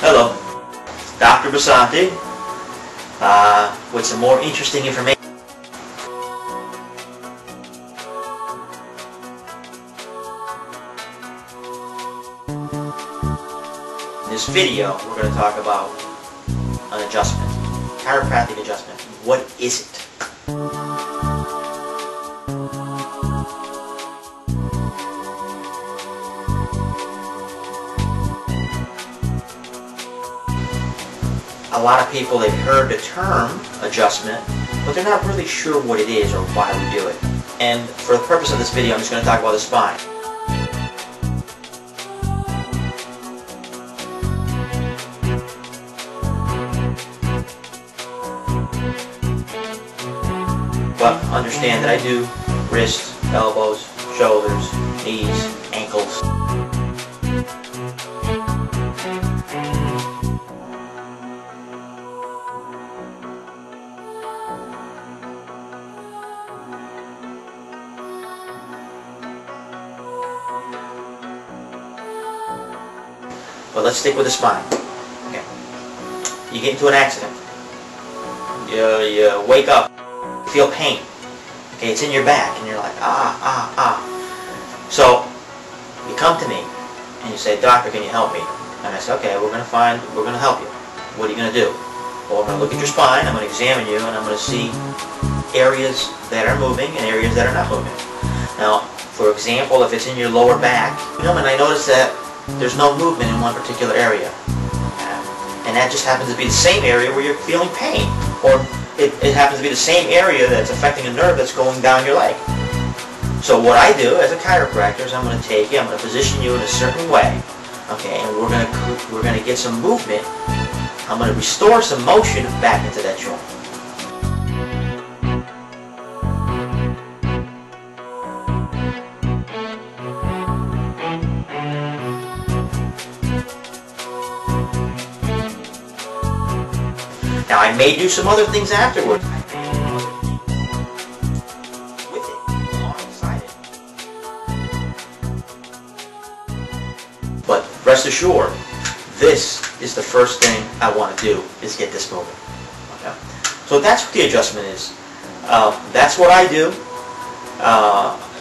Hello, Dr. Basanti with some more interesting information. In this video, we're going to talk about an adjustment, chiropractic adjustment. What is it? A lot of people, they've heard the term adjustment, but they're not really sure what it is or why we do it. And for the purpose of this video, I'm just going to talk about the spine. But understand that I do wrists, elbows, shoulders, knees, ankles. But let's stick with the spine. Okay. You get into an accident. You wake up, feel pain. Okay, it's in your back, and you're like, ah. So you come to me and you say, "Doctor, can you help me?" And I say, "Okay, we're gonna help you. What are you gonna do?" Well, I'm gonna look at your spine. I'm gonna examine you, and I'm gonna see areas that are moving and areas that are not moving. Now, for example, if it's in your lower back, and I notice that there's no movement in one particular area, and that just happens to be the same area where you're feeling pain, or it happens to be the same area that's affecting a nerve that's going down your leg. So what I do as a chiropractor is I'm going to take you, I'm going to position you in a certain way, okay, and we're going to get some movement. I'm going to restore some motion back into that joint. Now, I may do some other things afterwards. With it, alongside it. But rest assured, this is the first thing I want to do, is get this moving. Okay? So that's what the adjustment is. That's what I do.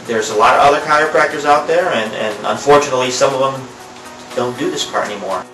There's a lot of other chiropractors out there, and unfortunately some of them don't do this part anymore.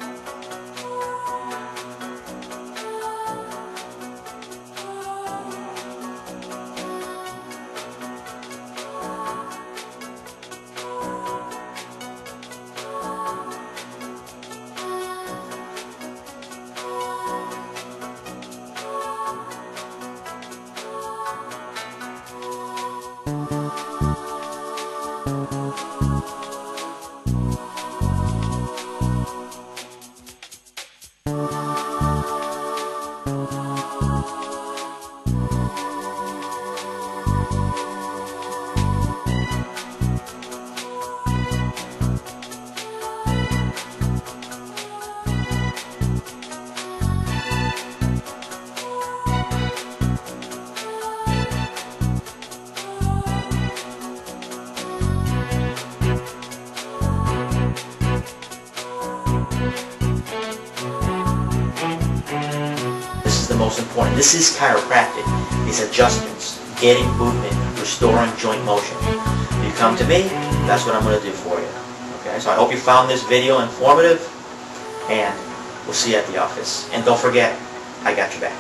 Most important. This is chiropractic. These adjustments, getting movement, restoring joint motion. If you come to me, that's what I'm going to do for you. Okay, so I hope you found this video informative, and we'll see you at the office. And don't forget, I got your back.